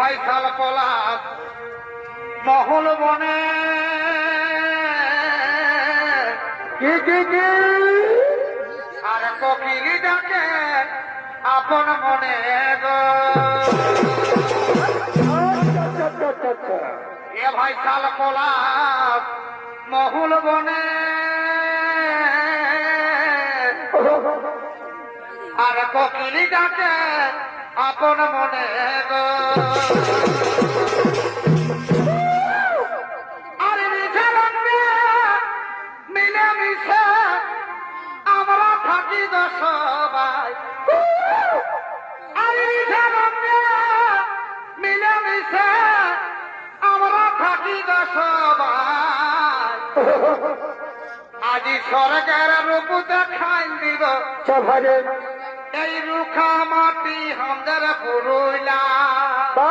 ফয়সাল পলাশ মহল বনে কি আর কোকিলি ডাকে আপন মনে গো এ ফয়সাল পলাশ মহল বনে আর কোকিলি ডাকে আপন মনে গো আর মিশে মিলে মিশে আমরা থাকি গো সবাই আর মিশে মিলে মিশে আমরা থাকি গো সবাই আজি স্বর্গের রূপ দেখাই দিব এই রুখা মাটি আমাদের পুরুলা